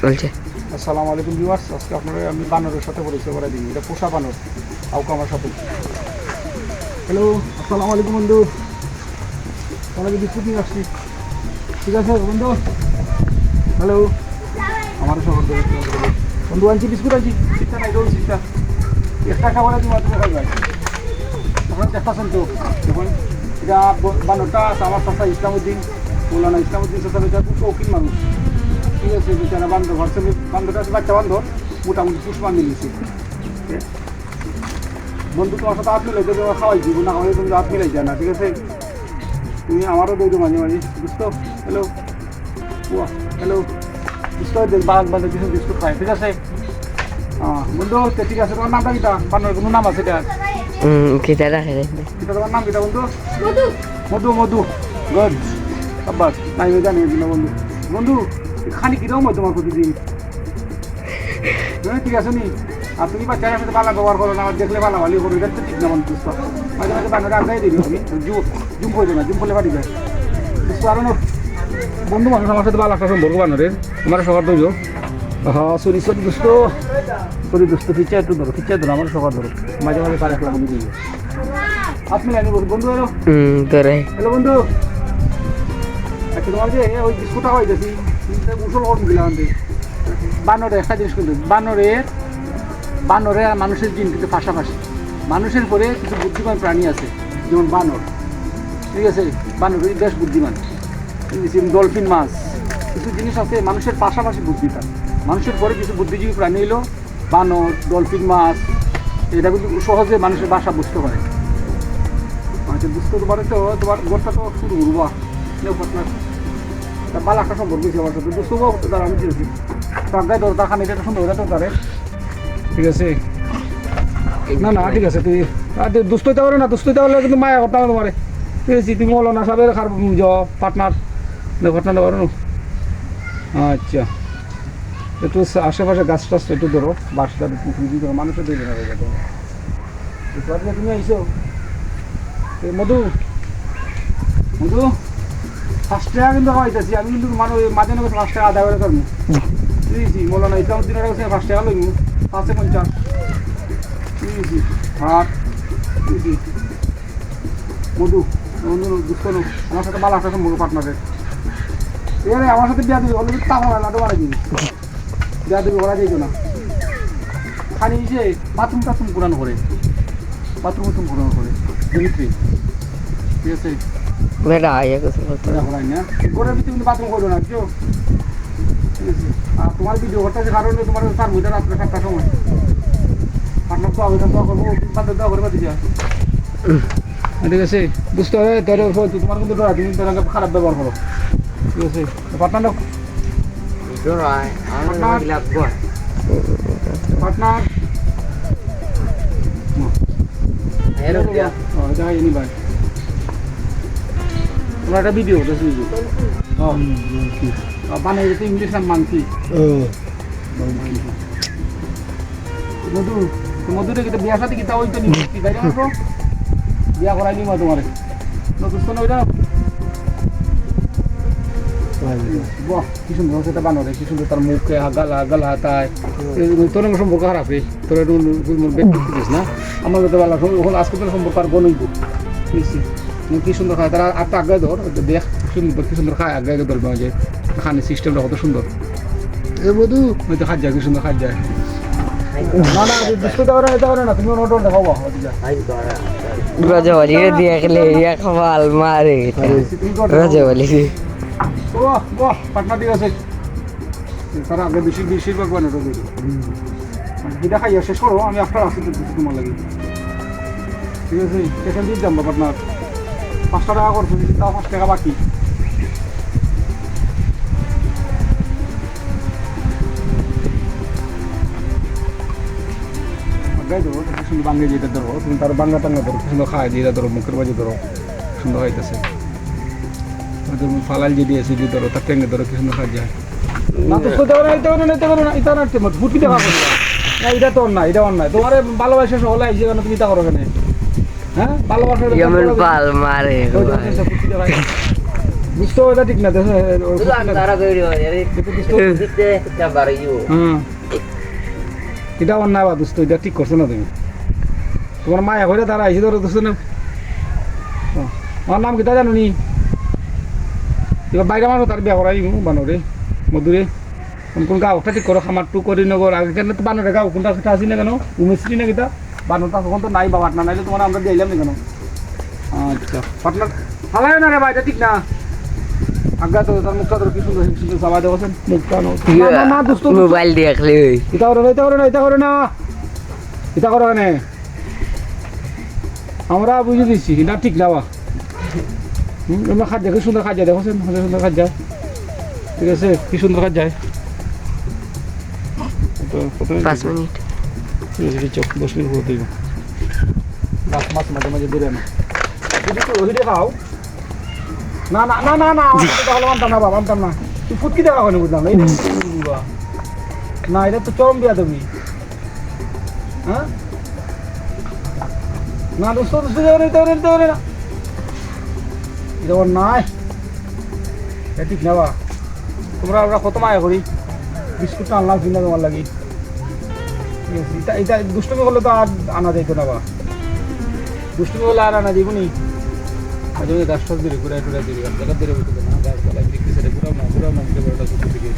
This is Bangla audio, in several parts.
চলছে। আসসালামু আলাইকুম ভিউয়ার্স, আজকে আপনারা আমি বানরের সাথে পরিচয় করে দিই। এটা পোষা বানর, আউকা আমার সাথে। হ্যালো, আসসালামু আলাইকুম বন্ধু। তোমাকে বিস্কুট নিয়ে আসছি, ঠিক আছে বন্ধু? হ্যালো, আমারও সবার বন্ধু আনছি, বিস্কুট আনছি। চিন্তা নাই, রোল চিন্তা একটা খাবার তুমি মাত্র খাইবাই। তখন দেখতেছেন তো, যখন এটা বানরটা আছে আমার চাচা ইসলামউদ্দিন, মৌলানা ইসলামউদ্দিন চাচা, এটা খুব শৌখিন মানুষ, ঠিক আছে? বেচারা বান্ধব হোয়াটসঅ্যাপে বান্ধবটা আছে, বাচ্চা বান্ধব, মোটামুটি পুষ্পা মিলিয়েছে। বন্ধু তোমার সাথে হাত মিলাই দেবে, খাওয়াই দিব না, খাওয়াই তুমি হাত মিলাই যায় না, ঠিক আছে? তুমি আমারও দৌড়ো মাঝে মাঝে, বুঝতো? হ্যালো, হ্যালো, বুঝতে বাঘ বাঁধে কিছু বিস্কুট খায়, ঠিক আছে? হ্যাঁ বন্ধু, ঠিক আছে। তোমার নামটা কিটা? বান্নর কোনো নাম আছে এটা? কিটা রাখে কিটা তোমার নাম কিটা বন্ধু? মধু। মধু, গুড। আব্বাস নাই জানি না বন্ধু। বন্ধু খানি কিরকম হয় তোমার প্রতিদিন? ঠিক আছে নি? আর তুমি বাচ্চার সাথে বালা ব্যবহার করো না, দেখলে বালা ভালো করো, এটা তো ঠিক না বন্ধু। বুঝতো মাঝে মাঝে বান্নরে আগাই দিবি, আমি জুম করে না, জুম করলে বাড়ি যায়, বুঝতে পারো না? বন্ধু মানুষ আমার সাথে বালা একটা সম্পর্ক বান্নরের, তোমার সবার ধরো। হ্যাঁ সরি দোস্ত, ফিচার একটু ধরো, আমার সবার ধরো, মাঝে মাঝে তার একলা বন্ধু দিবি। আপনি লাইনি বন্ধু এলো। হ্যালো বন্ধু, আচ্ছা তোমার যে ওই বিস্কুটটা হয়ে গেছি, উসল কম দিলাম। বানরের একটা জিনিস কিন্তু, বানরে আর মানুষের জিন কিন্তু পাশাপাশি। মানুষের পরে কিছু বুদ্ধিমান প্রাণী আছে, যেমন বানর, ঠিক আছে? বানর বেশ বুদ্ধিমান। ডলফিন মাছ, কিছু জিনিস আছে মানুষের পাশাপাশি বুদ্ধিমান। মানুষের পরে কিছু বুদ্ধিজীবী প্রাণী এলো বানর, ডলফিন মাছ, এটা কিন্তু সহজে মানুষের বাসা বুঝতে পারে। আচ্ছা বুঝতে পারে তো, তোমার ঘরটা তো শুরু করবো আপনার বালা একটা সম্পর্ক হয়েছে আমার সাথে, বুঝতে পারবো তার আমি দিয়েছি টাকায় দরকার খান, এটা সুন্দর এটা তো তারে, ঠিক আছে? না ঠিক আছে, তুই দুস্থ হইতে পারো না, দুস্থ হইতে পারলে কিন্তু মায়া ঘটনা তোমার, ঠিক আছে? তুমি বলো না সাবের খার পার্টনার ঘটনাটা পারো না। আচ্ছা একটু আশেপাশে গাছ টাছ একটু ধরো, বাসটা পুকুরি ধরো, মানুষের তৈরি না হয়ে যাবে। তুমি আইসো মধু, ফার্স্ট টাকা কিন্তু খাওয়াইতেছি আমি, কিন্তু মানুষ মাঝে মাঝে 5 টাকা আদায় করে করবো, বুঝেছি? মৌলানা ইসলামউদ্দিনের কাছে 5 টাকা লইব, 550, বুঝেছি? হাট বুঝেছি। মধু দুঃখ আমার সাথে বালা একটা সম্পর্ক পার্টনারের, এবারে আমার সাথে বিয়া দিবি বলে টাকা না তো বাড়াই দিবি, বিয়া দিবি করা যাইতো না। খালি যে বাথরুম পুরানো করে, দিমিত্রি, ঠিক আছে? ঘরের ভিতরে কিন্তু বাথরুম করো না, কেউ, ঠিক আছে? আর তোমার ভিডিও করতে যে কারণে তোমার 4 মিটার রাত্রে 7টার সময় পার্টনার তো আবেদন করবো, বাদ দেওয়া করে বাদি যা, ঠিক আছে? বুঝতে হবে তোমার কিন্তু তুমি খারাপ ব্যবহার করো, ঠিক আছে? পার্টনার তোমার একটা ভিডিও বানাই যেতে ইংলিশ নাম মানছি। মধুরে কিন্তু বিয়া সাথে কিতা হইতো নি, বিয়া করাই নিবা তোমার নতুন ওইটা। বাহ কি সুন্দর সেটা বানরে, কি সুন্দর তার মুখে গালা তাই তোর সম্পর্ক খারাপ রে, তোর দিস না আমার মতো ভালো হল আজকে তোর সম্পর্ক আর বনইব, কি সুন্দর খায় তারা। আর আগে ধর দেখ সুন্দর, কি সুন্দর খায় আগে ধরবে যে খানি সিস্টেমটা কত সুন্দর। এ বধু হয়তো খাদ যায়, কি সুন্দর খাদ যায়। না বুঝতে পারে না, তুমি নোট দেখাবো রাজাওয়ালি দিয়ে খেলে খাওয়াল মারে রাজাওয়ালি। বাহ পাটনা ঠিক আছে, তারা আগে বেশিরভাগ বানাতো যেটা খাইয়া শেষ করো, আমি আপনার আসতে তোমার লাগে, ঠিক আছে? সেখান দিয়ে যাবো পাটনার 5 টাকা করছো, তাও 5 টাকা বাকি। গাই ধরো সুন্দর বাঙ্গে যেটা ধরো, তুমি তার বাঙ্গা টাঙ্গা ধরো, সুন্দর খায় যেটা ধরো, মুখের বাজে ধরো, সুন্দর হইতেছে। ফালাল যে দিয়েছে যে ধরো, তার টেঙ্গে ধরো, কি সুন্দর খাওয়া যায়। না তো এটা না বুটি দেখা করবে না, এটা তো অন্যায়, এটা অন্যায়। তোমার ভালোবাসা হলে এই যেখানে তুমি তা করো কেন? হ্যাঁ ভালোবাসা বুঝতো এটা ঠিক না দেখো Itu antara video jadi itu gambar itu. এটা অন্যায় বা দোস্ত এটা ঠিক করছো না তুমি তোমার মায়া করে তারা আইসি ধরো দোস্ত না আমার নাম কিতা জানো নি এবার বাইরে মানুষ তার বিয়া করাই বানরে মধুরে কোন গাঁওটা ঠিক করো খামার টু করি নগর আগে কেন তো বানরে গাঁও কোনটা সেটা আসি না কেন উমেশ্রী না কিতা বানরটা তখন তো নাই বাবা না নাইলে তোমার আমরা দিলাম না কেন আচ্ছা পাটনার হালাই না রে ভাই এটা ঠিক না আজ্ঞা তো তার মুখটা ধরো কি সুন্দর সুন্দর সাবা দেওয়াছেন মুখটা না না দোস্ত Mobile dia kali. এটা করো না এটা করো না এটা করো না এটা করো না আমরা বুঝে দিচ্ছি এটা ঠিক না বা আমরা খাদ্য কি সুন্দর খাদ্য দেখছেন সুন্দর খাদ্য ঠিক আছে কি সুন্দর খাদ্য যায় 5 menit. ঠিক আছে চোখ 10 মিনিট হতে দিব মাছ মাঝে মাঝে ধরে না যদি তো ওইটা খাও না না না না না তাহলে মানতাম না বাবা মানতাম না তুই ফুটকি দেখা কেন বুঝলাম না না এটা তো চরম বিয়া তুমি হ্যাঁ না দোস্ত দোস্ত না এটা ওর নাই এটা ঠিক না বা তোমরা আমরা কত মায়া করি বিস্কুটটা আনলাম কিনা তোমার লাগি ঠিক আছে এটা এটা দুষ্টমি করলে তো আর আনা যাইতো না বা দুষ্টমি করলে আর আনা যাইব নি মাঝে মাঝে গাছ টাছ দিলে ঘুরে টুরে দিলে গাছ টাকা দিলে বলতে না গাছপালা বৃষ্টি সেটা ঘুরাও না দিতে পারে ওটা দিকে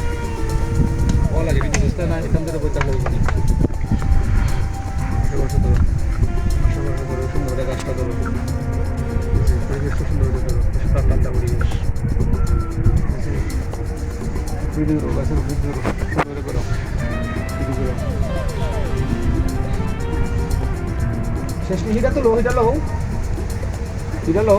ওলা যদি বুঝতে না এখান থেকে বইটা লাগবে না বসে ধরো সুন্দর গাছটা ধরো পরিবেশটা সুন্দর করে ধরো ঠান্ডা পরিবেশ ভিডিও গাছের ভিডিও সুন্দর করো ভিডিও করো শেষ নিহিটা তো লো এটা লো এটা লো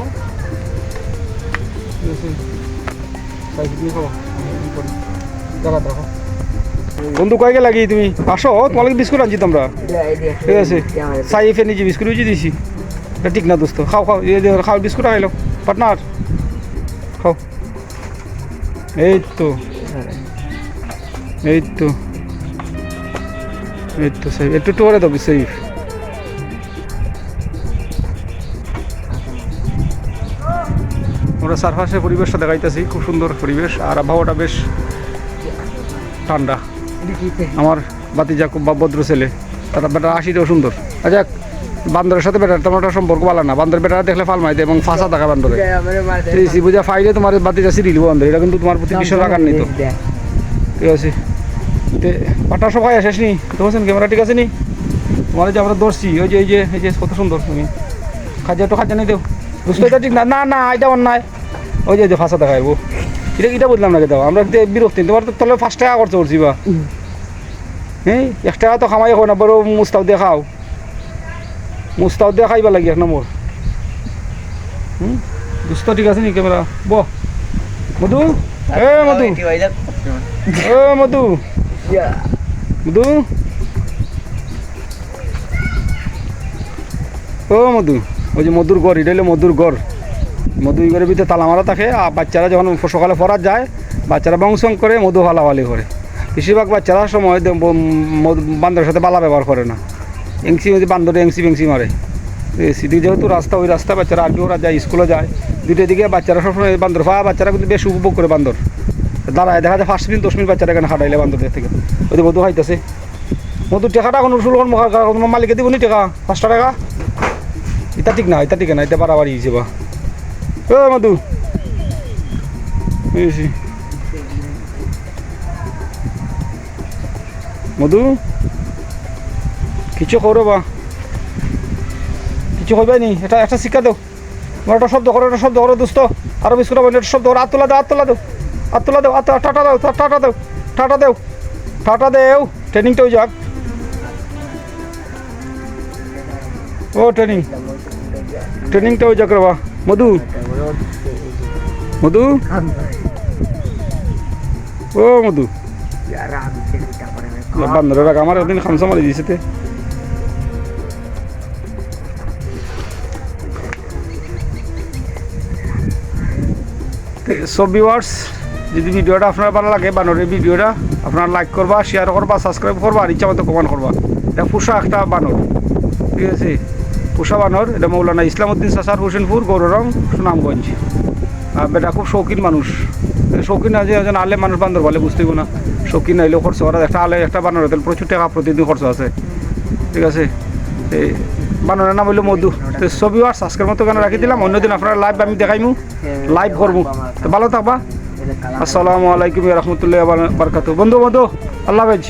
বন্ধু কয়েকে লাগি তুমি আসো তোমাকে বিস্কুট আনছি তোমরা ঠিক আছে সাই ফের নিজে বিস্কুট উঁচি দিছি এটা ঠিক না দোস্ত খাও খাও খাও বিস্কুট খাইলো পার্টনার খাও এই তো এই তো এই তো সাই একটু টোরে দাও সেফ আমরা চারপাশের পরিবেশটা দেখাইতেছি খুব সুন্দর পরিবেশ আর আবহাওয়াটা বেশ ঠান্ডা আমার বাতিজা খুব ভদ্র ছেলে তারা বেটা আসিটাও সুন্দর আচ্ছা বান্দরের সাথে বেটার তোমার সম্পর্ক ভালো না বান্দর বেটারা দেখলে ফাল মাইতে এবং ফাঁসা থাকা বান্দরে বুঝা ফাইলে তোমার বাতিজা সিরিল বান্দর এটা কিন্তু তোমার প্রতি বিশ্ব রাখার নেই তো ঠিক আছে পাটা সবাই শেষ নি দেখছেন ক্যামেরা ঠিক আছে নি তোমার যে আমরা ধরছি ওই যে এই যে কত সুন্দর তুমি খাজা তো খাজা নেই দেও বুঝতে এটা ঠিক না না না এটা অন্যায় ওই যে ফাঁসা দেখাইবো এটা বুঝলাম না দাও আমরা বিরক্তি তোমার তো তাহলে 5 টাকা খরচ করছি বা হ্যাঁ 1 টাকা তো খামাই হয় না বড় মুস্তাও দেখাও মুস্তাও দেখাইবা লাগি 1 নম্বর দুষ্ট ঠিক আছে নি ক্যামেরা বহ মধু এ মধু ও মধু মধু ও মধু ওই যে মধুর গড় এটা হলো মধুর গড় মধু ঘরের ভিতরে তালা মারা থাকে আর বাচ্চারা যখন সকালে পড়ার যায় বাচ্চারা বংশং করে মধু হালাওয়ালি করে বেশিরভাগ বাচ্চারা সময় বান্দরের সাথে বালা ব্যবহার করে না এংসি বান্দরে এংসি মারে সিধি যেহেতু রাস্তা ওই রাস্তা বাচ্চারা আগে ওরা যায় স্কুলে যায় দুটোর দিকে বাচ্চারা সবসময় বান্দর বাচ্চারা কিন্তু বেশ উপভোগ করে বান্দর দাঁড়ায় দেখা যায় 5 মিনিট 10 মিনিট বাচ্চারা এখানে হাঁটাইলে বান্দরদের থেকে ওই মধু খাইতেছে মধুর টাকাটা এখন রসুল তোমার মালিকে দিব নি টাকা 5 টাকা এটা ঠিক না এটা বাড়াবাড়ি হয়েছে বা ও মধু মধু কিছু করো বা কিছু হবে নি এটা একটা শিক্ষা দাও তোমার একটা শব্দ করো দোস্ত আরো বিস্কুট হবে একটা শব্দ করো হাত তোলা দাও টাটা দেও ট্রেনিংটাও যাক ও ট্রেনিংটাও যাক রে বা মধু ও মধু বান্দরের রাগ আমার একদিন খামসা মারি দিয়েছে সব ভিউয়ার্স যদি ভিডিওটা আপনার ভালো লাগে বানরের ভিডিওটা আপনারা লাইক করবা শেয়ার করবা সাবস্ক্রাইব করবা আর ইচ্ছা মতো কমেন্ট করবা এটা পোষা একটা বানর ঠিক আছে পোষা বানর এটা মৌলানা ইসলামউদ্দিন চাচার হোসেনপুর গৌররং সুনামগঞ্জ বেটা খুব শৌখিন মানুষ, শৌখিন আছে একজন আলে মানুষ বান্দর বলে বুঝতেইব না, শৌখিন আইলেও খরচ করা, একটা আলে একটা বানর তেল প্রচুর টাকা প্রতিদিন খরচ আছে, ঠিক আছে। এই বানরের নাম হইলো মধু। তো ছবি আর আজকের মতো কেন রাখি দিলাম, অন্যদিন আপনারা লাইভ আমি দেখাইমু, লাইভ করবো। তো ভালো থাকবা, আসসালামু আলাইকুম রহমতুল্লাহ বারকাতু। বন্ধু আল্লাহ হাফেজ।